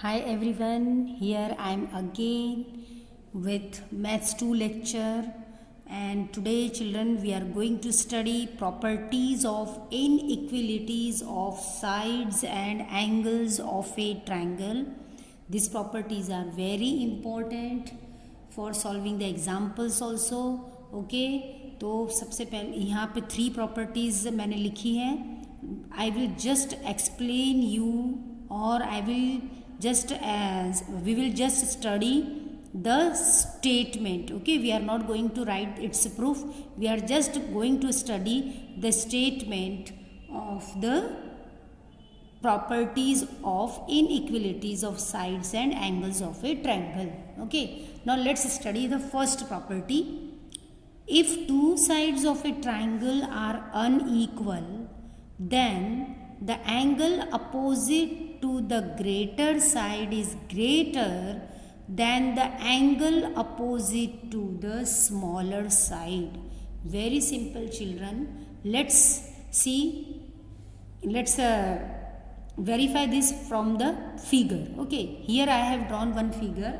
Hi everyone, here I am again with Maths 2 lecture, and today children we are going to study properties of inequalities of sides and angles of a triangle. These properties are very important for solving the examples also. Okay, तो सबसे पहले यहाँ पे 3 properties मैंने लिखी हैं. I will just explain you, or I will just as we will just study the statement. Okay, we are not going to write its proof, we are just going to study the statement of the properties of inequalities of sides and angles of a triangle. Okay, now let's study the first property. If two sides of a triangle are unequal, then the angle opposite to the greater side is greater than the angle opposite to the smaller side. Very simple, children. Let's see. Let's verify this from the figure. Okay, here I have drawn one figure.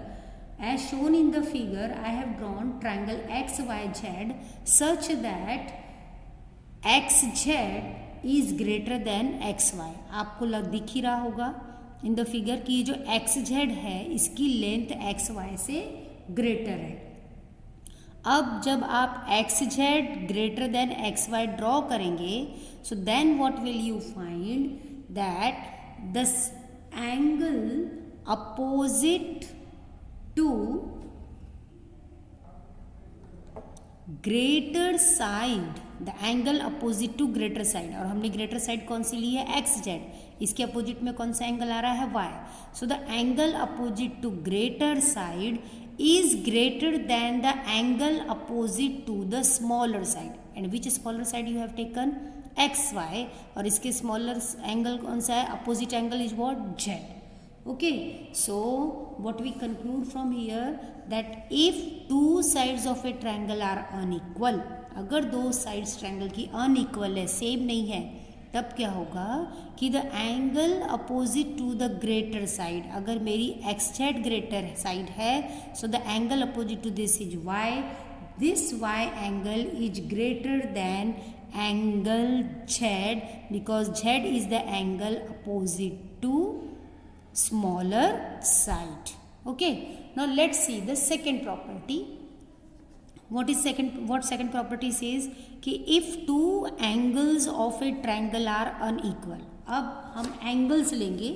As shown in the figure, I have drawn triangle XYZ such that XZ is greater than XY. आपको दिख ही रहा होगा in the figure कि जो XZ है इसकी length XY से greater है. अब जब आप XZ greater than XY draw करेंगे, so then what will you find that the angle opposite to greater side, the angle opposite to greater side, और हमने ग्रेटर साइड कौन सी ली है? XZ. इसके अपोजिट में कौन सा एंगल आ रहा है? Y. So the angle opposite to greater side is greater than the angle opposite to the smaller side. And which smaller side you have taken? XY. और इसके smaller angle कौन सा है? Opposite angle is what? Z. Okay, so what we conclude from here that if two sides of a triangle are unequal, अगर दो sides triangle की unequal है, same नहीं है, तब क्या होगा कि the angle opposite to the greater side, अगर मेरी XZ ग्रेटर साइड है, so the angle opposite to this is Y. This Y angle is greater than angle Z because Z is the angle opposite to smaller side. Okay, now let's see the second property. What second property says कि if two angles of a triangle are unequal. अब हम angles लेंगे,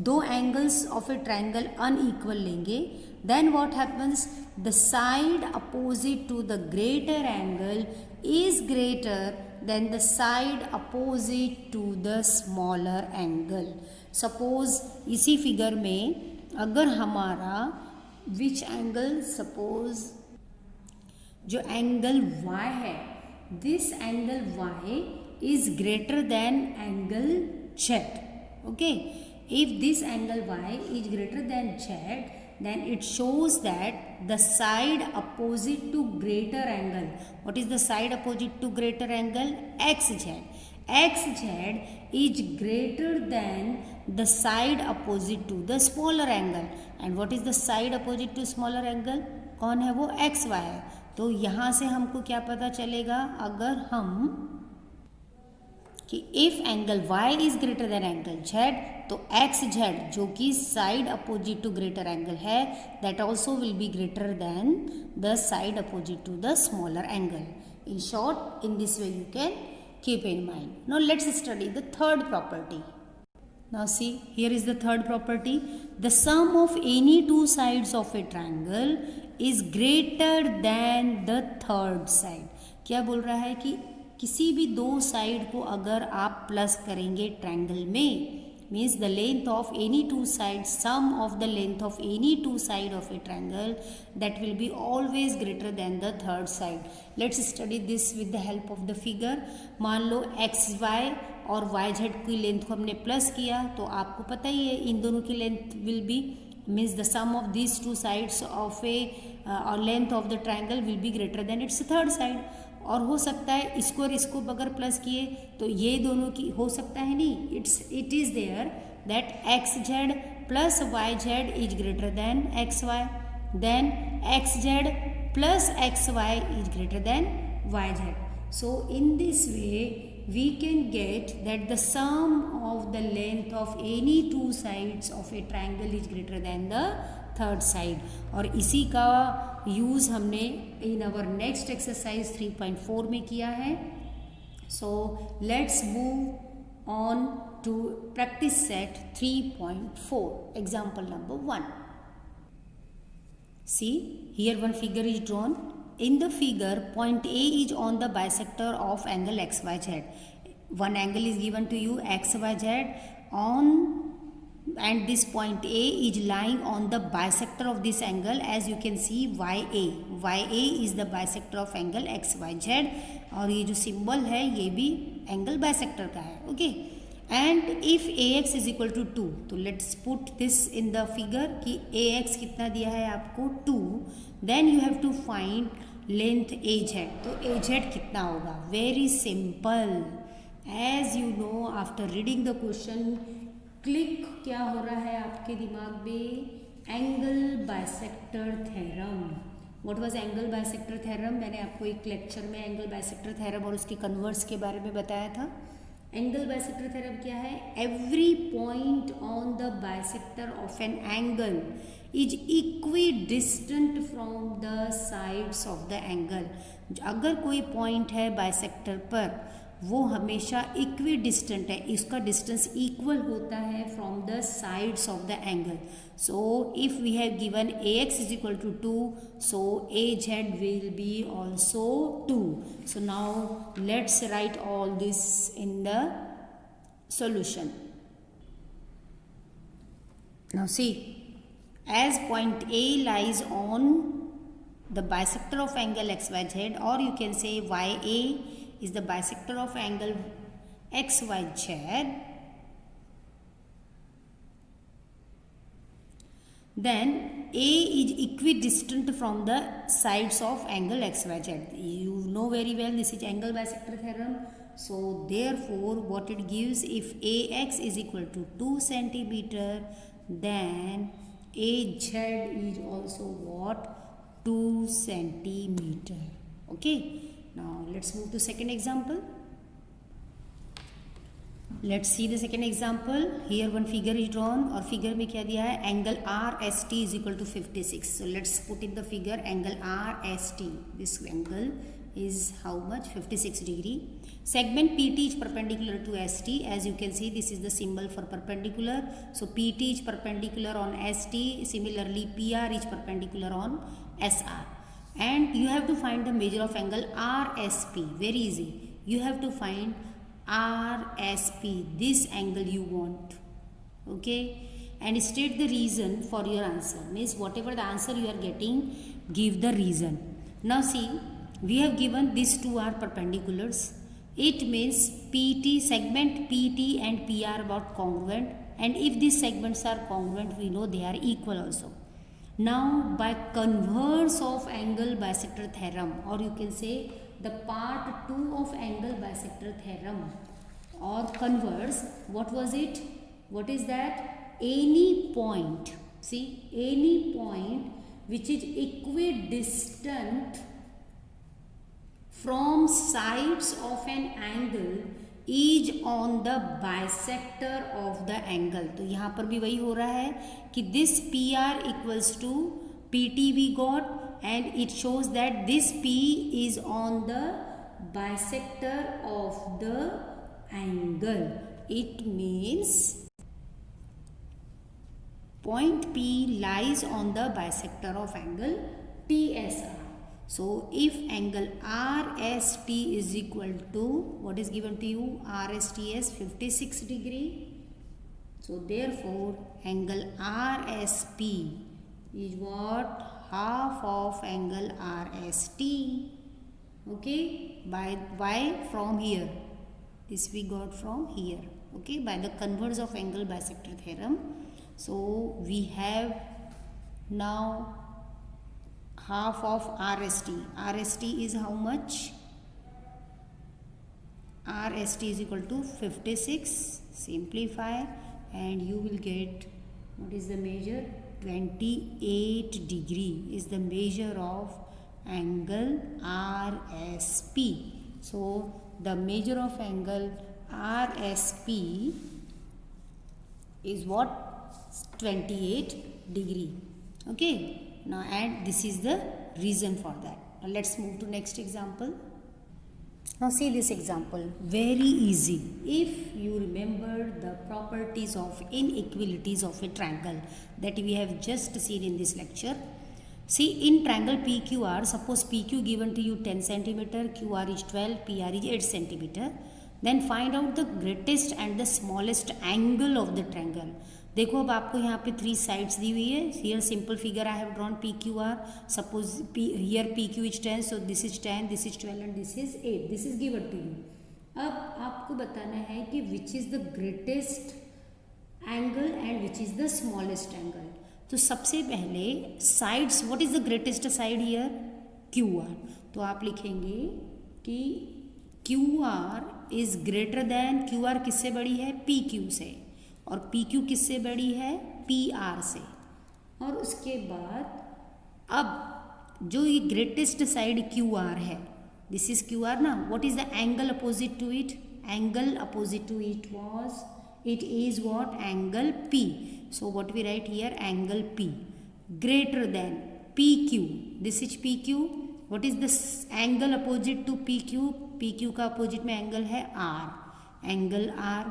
दो angles of a triangle unequal लेंगे, then what happens? The side opposite to the greater angle is greater than the side opposite to the smaller angle. Suppose इसी figure में अगर हमारा which angle, suppose जो angle y है, this angle y is greater than angle z. Okay, if this angle y is greater than z, then it shows that the side opposite to greater angle, what is the side opposite to greater angle? XZ. XZ is greater than the side opposite to the smaller angle. And what is the side opposite to smaller angle? कौन है वो? XY है. तो यहाँ से हमको क्या पता चलेगा? अगर हम कि if angle y is greater than angle z, तो XZ जो कि side opposite to greater angle है, that also will be greater than the side opposite to the smaller angle. In short, in this way you can keep in mind. Now let's study the third property. Now see, here is the third property. The sum of any two sides of a triangle is greater than the third side. क्या बोल रहा है कि किसी भी दो side को अगर आप प्लस करेंगे ट्रायंगल में, means the length of any two sides, sum of the length of any two side of a triangle, that will be always greater than the third side. Let's study this with the help of the figure. मान लो XY और YZ की length को हमने plus किया, तो आपको पता ही है इन दोनों की length will be, means the sum of these two sides of a or length of the triangle will be greater than its third side. और हो सकता है इसको और इसको अगर प्लस किए तो ये दोनों की हो सकता है नहीं, it is there that X Z plus Y Z is greater than X Y, then X Z plus X Y is greater than Y Z. So in this way we can get that the sum of the length of any two sides of a triangle is greater than the third side. और इसी का use हमने in our next exercise 3.4 में किया है. So let's move on to practice set 3.4. Example number 1. See, here one figure is drawn. In the figure, point A is on the bisector of angle XYZ. One angle is given to you XYZ on, and this point A is lying on the bisector of this angle, as you can see YA. YA is the bisector of angle XYZ. और ये जो symbol है ये भी angle bisector का है. Okay. And if AX is equal to 2, तो let's put this in the figure कि AX कितना दिया है आपको 2, then you have to find length AZ. तो AZ कितना होगा? Very simple. As you know, after reading the question, click क्या हो रहा है आपके दिमाग में? Angle bisector theorem. What was angle bisector theorem? मैंने आपको एक लेक्चर में angle bisector theorem और उसकी कन्वर्स के बारे में बताया था. एंगल बाइसेक्टर थ्योरम क्या है? Every point on the bisector of an angle is equi distant from the sides of the angle. अगर कोई पॉइंट है बाइसेक्टर पर वो हमेशा इक्वी डिस्टेंट है, इसका डिस्टेंस इक्वल होता है from the sides of the angle. So if we have given AX is equal to 2, so AZ will be also 2. So now let's write all this in the solution. Now see, as point A lies on the bisector of angle XYZ, or you can say YA is the bisector of angle XYZ, then A is equidistant from the sides of angle XYZ. You know very well this is angle bisector theorem. So therefore what it gives, if AX is equal to 2 centimeter, then AZ is also what? 2 centimeter. Okay. Now let's move to second example. Let's see the second example. Here one figure is drawn और figure में क्या दिया है? Angle RST is equal to 56. So let's put in the figure angle RST. This angle is how much? 56 degree. Segment PT is perpendicular to ST. As you can see, this is the symbol for perpendicular. So PT is perpendicular on ST. Similarly, PR is perpendicular on SR. And you have to find the measure of angle RSP. Very easy. You have to find RSP, this angle you want. Okay, and state the reason for your answer. Means whatever the answer you are getting, give the reason. Now see, we have given these two are perpendiculars. It means PT, segment PT and PR are about congruent, and if these segments are congruent, we know they are equal also. Now by converse of angle bisector theorem, or you can say the part 2 of angle bisector theorem, or converse, what was it? What is that? Any point, see, any point which is equidistant from sides of an angle is on the bisector of the angle. तो यहाँ पर भी वही हो रहा है कि this PR equals to PT we got, and it shows that this P is on the bisector of the angle. It means point P lies on the bisector of angle TSR. So if angle RST is equal to, what is given to you? RST is 56 degree. So therefore angle RSP is what? Half of angle RST. Okay, by from here, this we got from here. Okay, by the converse of angle bisector theorem. So we have now half of RST. RST is how much? RST is equal to 56. Simplify and you will get, what is the measure? 28 degree is the measure of angle RSP. So the measure of angle RSP is what? 28 degree. Okay. Now and this is the reason for that. Now let's move to next example. Now see this example, very easy. If you remember the properties of inequalities of a triangle that we have just seen in this lecture. See, in triangle PQR, suppose PQ given to you 10 centimeter, QR is 12, PR is 8 centimeter. Then find out the greatest and the smallest angle of the triangle. देखो अब आपको यहाँ पे 3 sides दी हुई है. Here simple figure I have drawn PQR. Suppose here PQ is 10, so this is 10, this is 12 and this is 8. This is given to you. अब आपको बताना है कि which is the greatest angle and which is the smallest angle. तो सबसे पहले sides, what is the greatest side here? QR. तो आप लिखेंगे कि QR is greater than, QR किससे बड़ी है? PQ से. और PQ किससे बड़ी है? PR से. और उसके बाद अब जो ये ग्रेटेस्ट साइड QR है, दिस इज QR ना. What is the angle opposite to it? Angle opposite to it was, it is what? Angle P. So what we write here? Angle P greater than PQ. This is PQ. What is this angle opposite to PQ? PQ का opposite में angle है R. Angle R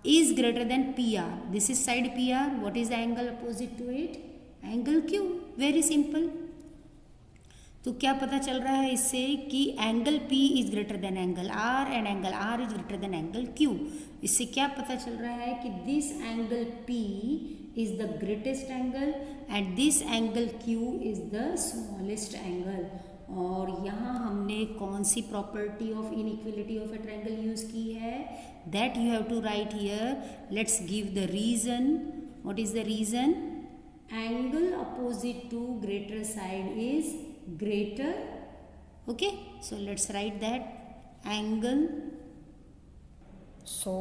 is greater than PR. This is side PR. What is the angle opposite to it? Angle Q. Very simple. तो क्या पता चल रहा है इससे कि angle P is greater than angle R and angle R is greater than angle Q. इससे क्या पता चल रहा है कि this angle P is the greatest angle and this angle Q is the smallest angle. और यहाँ हमने कौन सी property of inequality of a triangle use की है? That you have to write here. Let's give the reason. What is the reason? Angle opposite to greater side is greater. Okay, so let's write that angle. So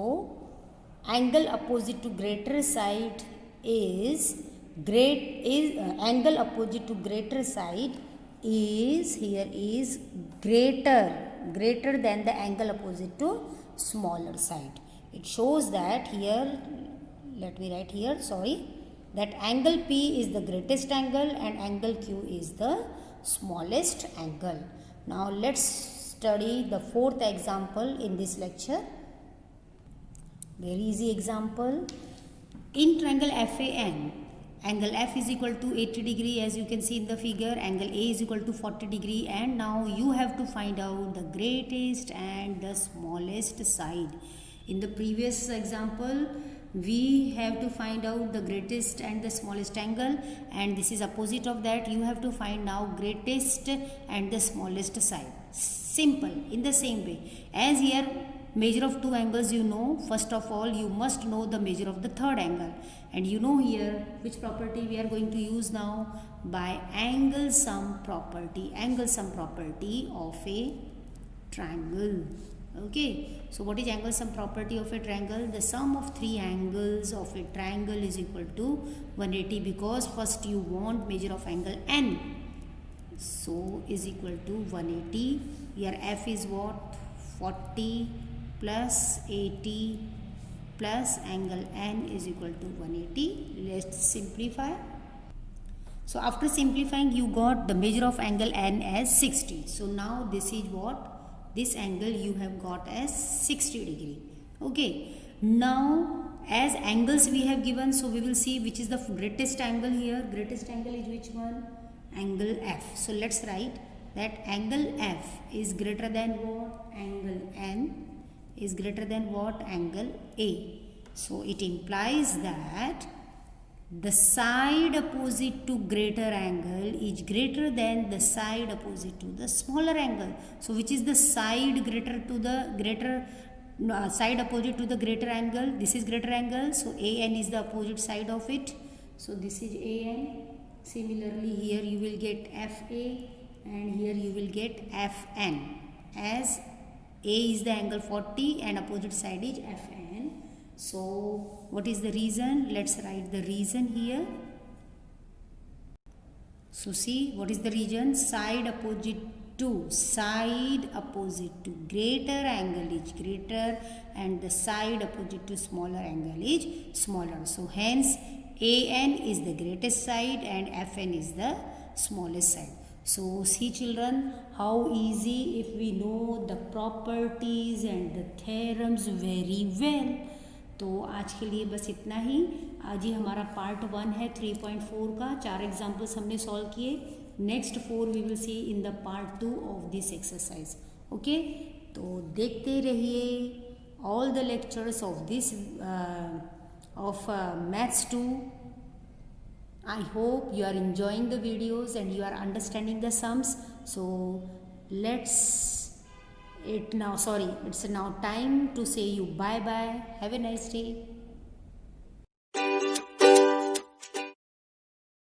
angle opposite to greater side is angle opposite to greater side is here is greater than the angle opposite to smaller side. It shows that here, let me write here, sorry, that angle P is the greatest angle and angle Q is the smallest angle. Now let's study the fourth example in this lecture. Very easy example. In triangle FAN, angle F is equal to 80 degree as you can see in the figure, angle A is equal to 40 degree, and now you have to find out the greatest and the smallest side. In the previous example, we have to find out the greatest and the smallest angle, and this is opposite of that. You have to find now greatest and the smallest side. Simple. In the same way as here, measure of two angles you know. First of all, you must know the measure of the third angle, and you know here which property we are going to use now? By angle sum property. Angle sum property of a triangle. Okay, so what is angle sum property of a triangle? The sum of three angles of a triangle is equal to 180, because first you want measure of angle N, so is equal to 180. Here F is what? 40 plus 80 plus angle N is equal to 180. Let's simplify. So after simplifying, you got the measure of angle N as 60. So now this is what? This angle you have got as 60 degree. Okay, now as angles we have given, so we will see which is the greatest angle here. Greatest angle is which one? Angle F. So let's write that angle F is greater than what? Angle N is greater than what? Angle A. So it implies that the side opposite to greater angle is greater than the side opposite to the smaller angle. So which is the side greater to the greater side opposite to the greater angle? This is greater angle, so AN is the opposite side of it. So this is AN. Similarly here you will get FA and here you will get FN as A is the angle 40 and opposite side is Fn. So what is the reason? Let's write the reason here. So see, what is the reason? Side opposite to greater angle is greater and the side opposite to smaller angle is smaller. So hence AN is the greatest side and Fn is the smallest side. So see children, how easy if we know the properties and the theorems very well. तो आज के लिए बस इतना ही. आज ही हमारा part 1 है 3.4 का. 4 एग्जाम्पल्स हमने सॉल्व किए. Next 4 we will see in the part 2 of this exercise. Okay, तो देखते रहिए all the lectures of this of maths 2. I hope you are enjoying the videos and you are understanding the sums. So it's now time to say you bye bye. Have a nice day.